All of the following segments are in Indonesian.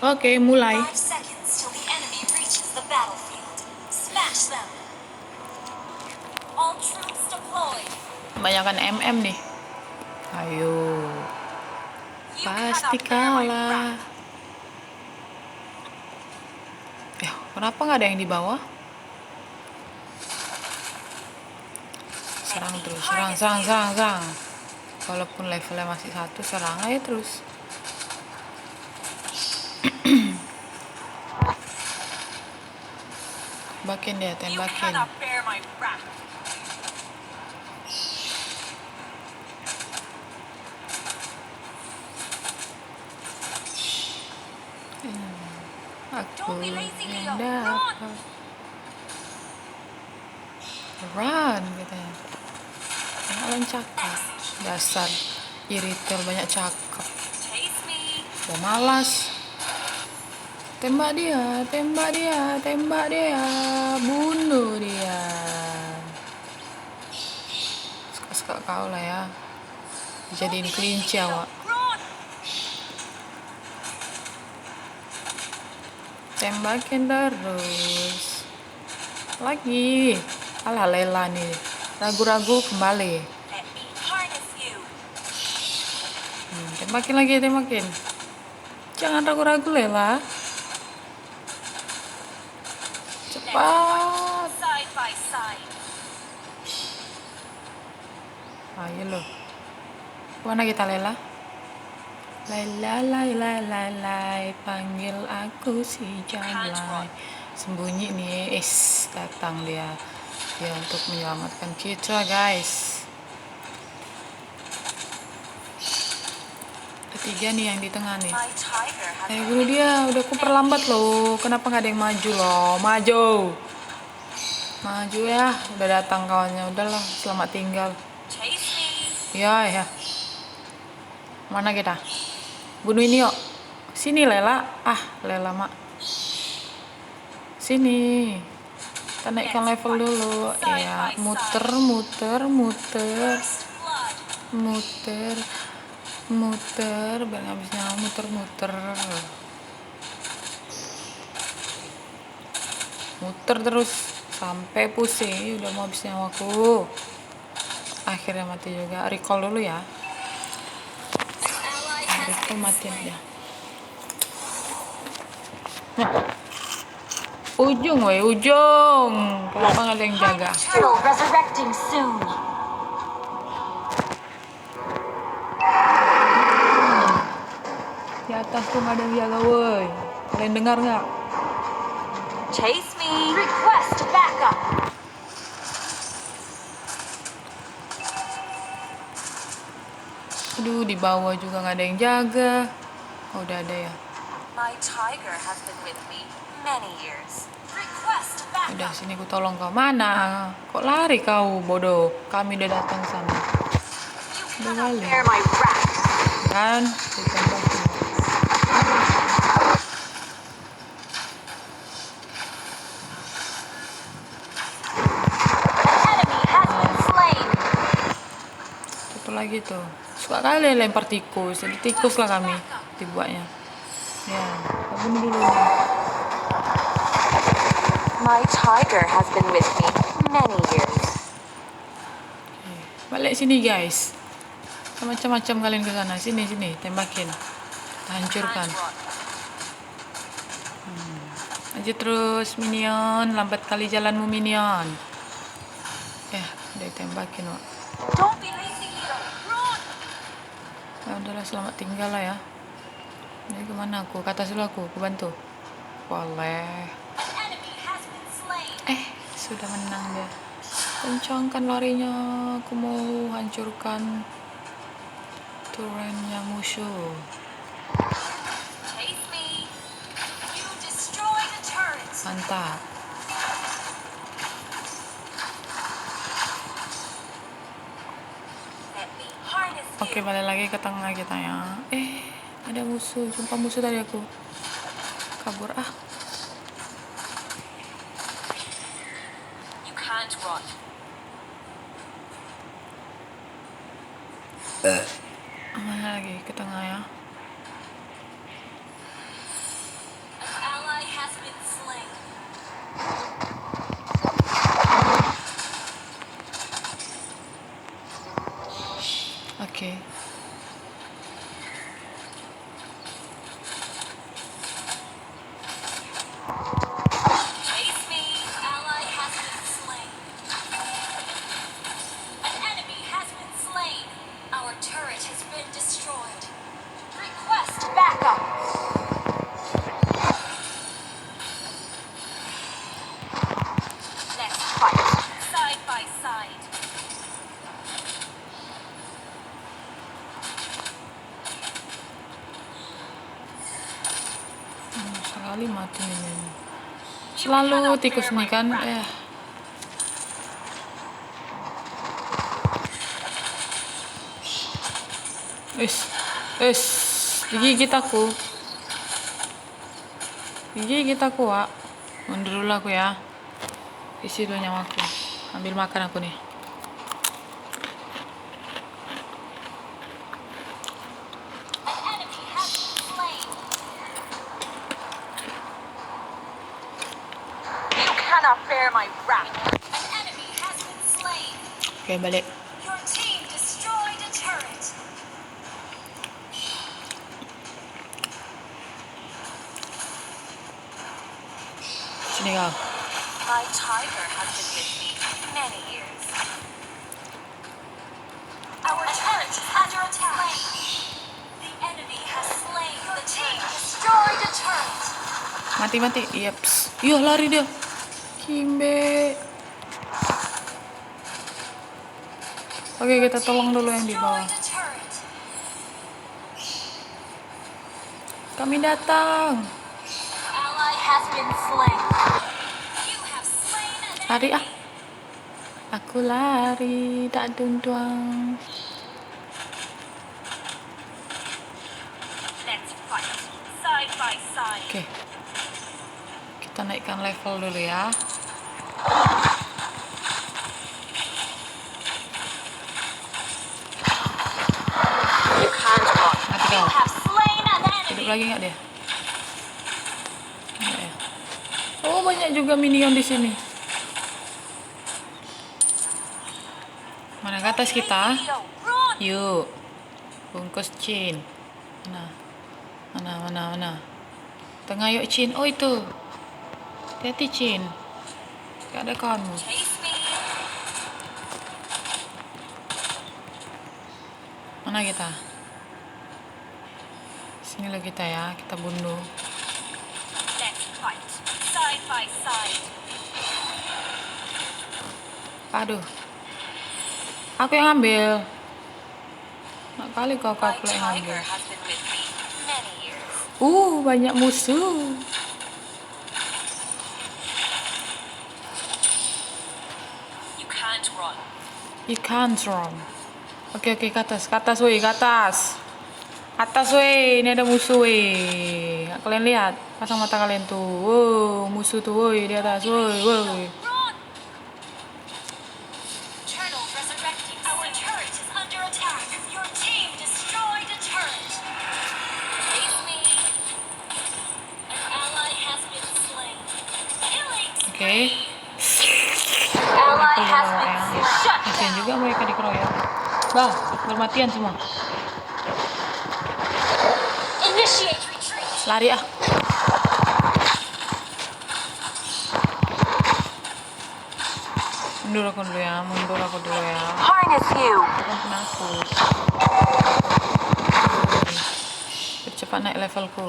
Oke, mulai. 5 seconds till the enemy reaches the battlefield. Smash them. All troops deployed. Kebanyakan MM nih. Ayo. You Pasti cannot bear my kalah. wrath. Ya, kenapa nggak ada yang di bawah? Serang terus, serang. Walaupun levelnya masih 1, serang aja terus. Tembakin dia, You tembakin. cannot bear my wrath. Aku Don't be lazy, yang Leo. Run. dapat. Run katanya. Kalian cakep. Dasar iritel banyak cakep. Chase me. Udah malas. Tembak dia, tembak dia, tembak dia, bunuh dia. Suka-suka kau lah ya. Jadiin Don't be kelinci lazy, Leo. awak. Run. Tembakin terus. Lagi. Alah Lela nih. Ragu-ragu kembali. Let me harness you. Tembakin lagi, tembakin. Jangan ragu-ragu Lela. Cepat. Side by side. Ayo loh. Mana kita Lela? Lai, panggil aku si Jalai. Sembunyi nih, datang dia. Dia untuk menyelamatkan kita, guys. Ketiga nih yang di tengah nih. My tiger has Ayo bunuh dia, udah aku perlambat loh. Kenapa nggak ada yang maju loh? Maju ya, udah datang kawannya. Udahlah, selamat tinggal. chase me. Ya. Mana kita? Bunuh ini yuk. Sini Lela. Lela mak. Sini. Kita naikkan level dulu. Ya, muter. First blood. Muter. Biar nggak bisa muter. Muter terus sampai pusing. Udah mau habis nyawaku. Akhirnya mati juga. Recall dulu ya. Recall matiin dia. Ujung. Kenapa nggak ada yang jaga? Turtle resurrecting soon. Di atas tuh nggak ada yang jaga, woi. Kalian dengar nggak? Chase me. Request backup. Aduh, di bawah juga nggak ada yang jaga. Oh, udah ada ya. My tiger has been with me many years. Request backup. Udah, sini ku tolong kau. Mana? Kok lari kau, bodoh? Kami udah datang sana. You Udah cannot balik. bear my wrath. Kan? Ditembakin. An enemy has been slain. Satu lagi tuh. Suka kali lempar tikus. Jadi tikus lah kami dibuatnya. Ya, kita bunuh dulu. My tiger has been with me many years. Balik sini guys. Macam-macam kalian ke sana. Sini, tembakin. Kita hancurkan. Aja terus minion, lambat kali jalanmu minion. Ya, udah tembakin, Wak. Don't be lazy, Leo. Run. Ya udahlah, selamat tinggal lah ya. Ini kemana aku? Ke atas dulu aku bantu. Boleh. An enemy has been slain. Sudah menang dia. Kencangkan larinya. Aku mau hancurkan turretnya musuh. Chase me. You destroy the turret. Mantap. Let me harness you. Oke, balik lagi ke tengah kita ya. Ada musuh. Jumpa musuh tadi aku. Kabur You can't run. Mana lagi ke tengah ya. kali mati ini. Selalu tikus nih kan. Digigit aku. Wak. Mundur dulu aku ya. Isi dulu nyamaku. Ambil makan aku nih. An enemy has been slain. You cannot bear my wrath. An enemy has been slain. Oke, balik. Your team destroyed a turret. Sini kau. My tiger has been with me many years. Our turret is under attack. The enemy has slain. The team destroyed a turret. Mati. Yaps. Iya, lari dia. Kimbe. Oke, kita tolong dulu yang di bawah. Destroyed a turret. Kami datang. Ally has been slain. You have slain an Lari enemy. Aku lari, tak duntuang. Let's fight side by side. Oke. Kita naikkan level dulu ya. You can't run. Mati You kau. have slain an Hidup enemy. lagi nggak dia? Nggak ya? Oh, banyak juga minion di sini. Mana ke atas kita? Leo, run. Yuk. Bungkus Chin. Mana? Tengah yuk Chin. Oh, itu. Hati-hati Chin. Gak ada kawanmu. Chase me. Mana kita? Sini lo kita ya. Kita bunuh. Let's fight side by side. Aduh. Aku yang ambil. Nak kali kau My pula yang ambil. tiger has been with me many years. Banyak musuh. You can't run. You can't run. Oke, ke atas. Ke atas, woi, ke atas. Atas, woi. Ini ada musuh, woi. Kalian lihat. Pasang mata kalian tuh. Wow, musuh tuh, woi, di atas, woi. Run. Turtle resurrecting. Our turret is under attack. Your team destroyed a turret. Chase me. An ally has been slain. Killing. Oke. Ally Aku has bawa been yang slain. Shut kasihan down. juga mereka dikeroyok. Bah, bermatian semua. Initiate retreat. Lari ah. Mundur aku dulu ya. Harness you. Bukan penakut. Cepat naik levelku.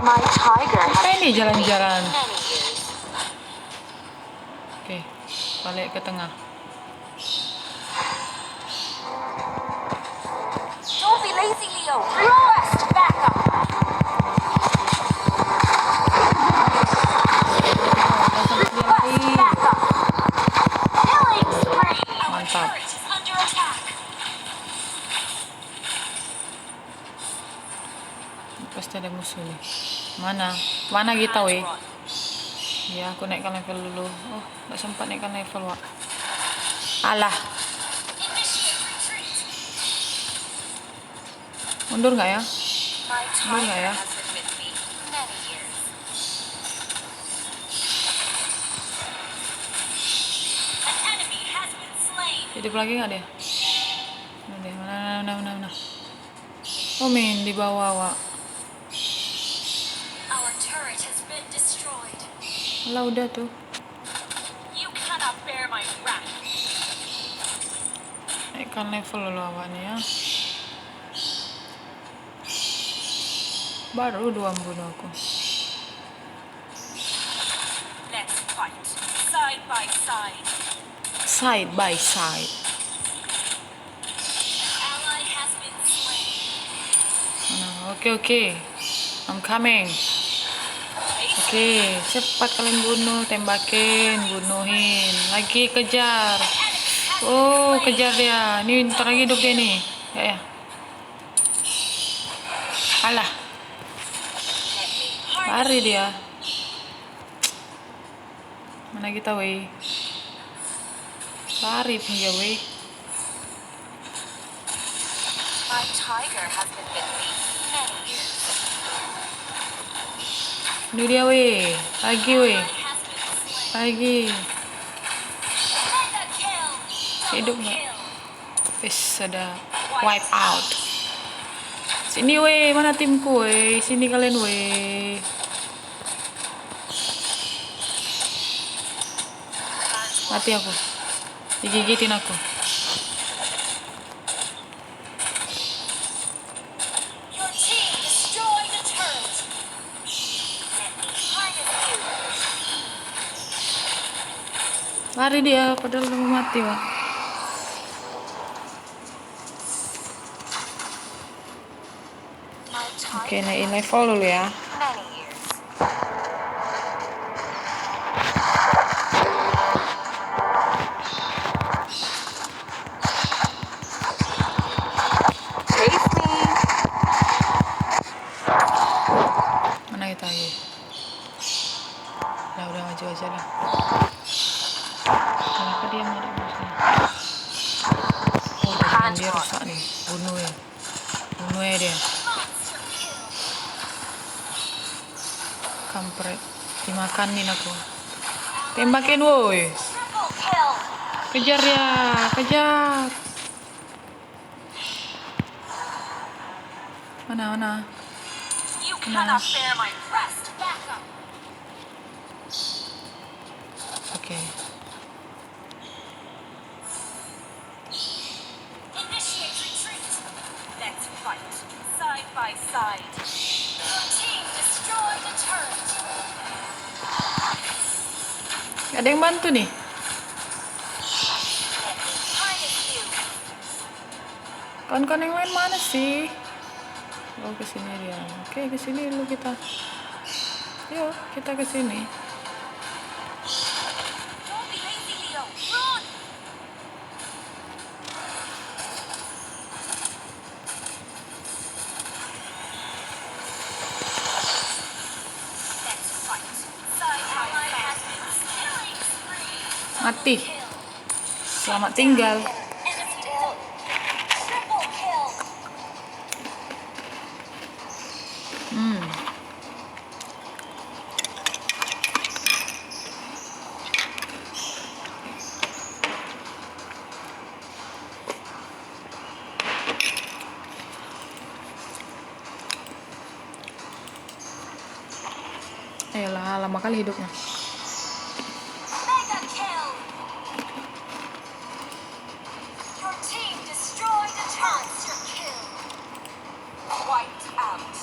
My tiger has Apa ini jalan-jalan? many years. Oke, balik ke tengah. Don't be lazy, Leo. Request backup. Backup. Killing spree. Our Mantap. turret is under attack. Pasti ada musuh nih. Mana kita, weh? Ya, aku naikkan level dulu. Oh, nggak sempat naikkan level, Wak. Alah, Initiate retreat. mundur nggak ya? My Mundur nggak tiger ya? has been with me many years. An enemy has been slain. Hidup lagi nggak dia? Mana? Oh, min di bawah, Wak. Our turret has been destroyed. Alah, udah tuh. You cannot bear my wrath. Naikkan level dulu awaknya ya. Baru 2 bunuh aku. Let's fight side by side. Side by side. Ally has been Oke. I'm coming. Oke, cepat kalian bunuh, tembakin, bunuhin. Lagi kejar. Oh, kejar dia. Ini ntar lagi hidup dia nih. Ya. Alah, lari dia. Mana kita, weh? Lari pun dia, weh. My tiger has been with me many years. Ini dia, weh. Lagi, weh. Has been slain. Lagi. Mega kill. Hidup Double nggak? kill. Wis, sudah wipe out. Sini, weh. Mana timku, weh? Sini kalian, weh. Mati aku. Digigitin aku. Your team destroyed a turret. Let me harness you. Lari dia, padahal udah mau mati, Wak. My Oke, tiger naikin level dulu ya. many years. Mana kita lagi? Udah maju aja lah. Kenapa dia nggak ada musuhnya? Oh, badan dia rusak nih. Bunuh ya dia. Monster kill. Kampret. Dimakanin aku. Tembakin, woi. Triple kill. Kejar ya, kejar. Mana? You cannot bear my crest. Back up. Oke. Initiate retreat. Let's fight side by side. Your team destroyed a turret. Ada yang bantu nih. Let me harness you. Kawan-kawan yang lain mana sih? Oh, kesini dia. Oke, kesini dulu kita. Yuk, kita kesini. Don't be lazy, Leo. Run. Let's fight side by side. Killing spree. Mati. Selamat tinggal. Enemy down. Triple kill. Ayolah, lama kali hidupnya. Mega kill. Your team destroyed a monster kill. Wiped out.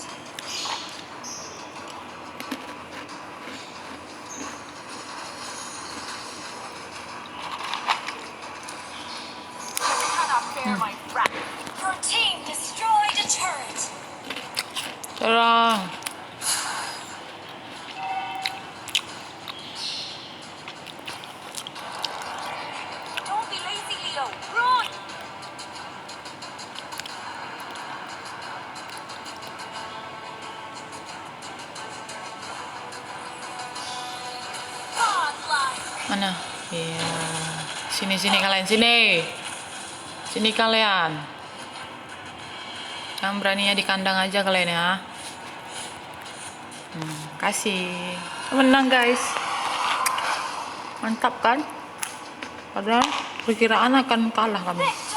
You cannot bear my wrath. Your team destroyed a turret. Serang. Don't be lazy, Leo. Run. Godlike. Mana? Iya. Sini kalian, sini. Sini kalian. Yang beraninya di kandang aja kalian ya. Kasih. Menang guys. Mantap kan? Padahal perkiraan akan kalah kami. Victory.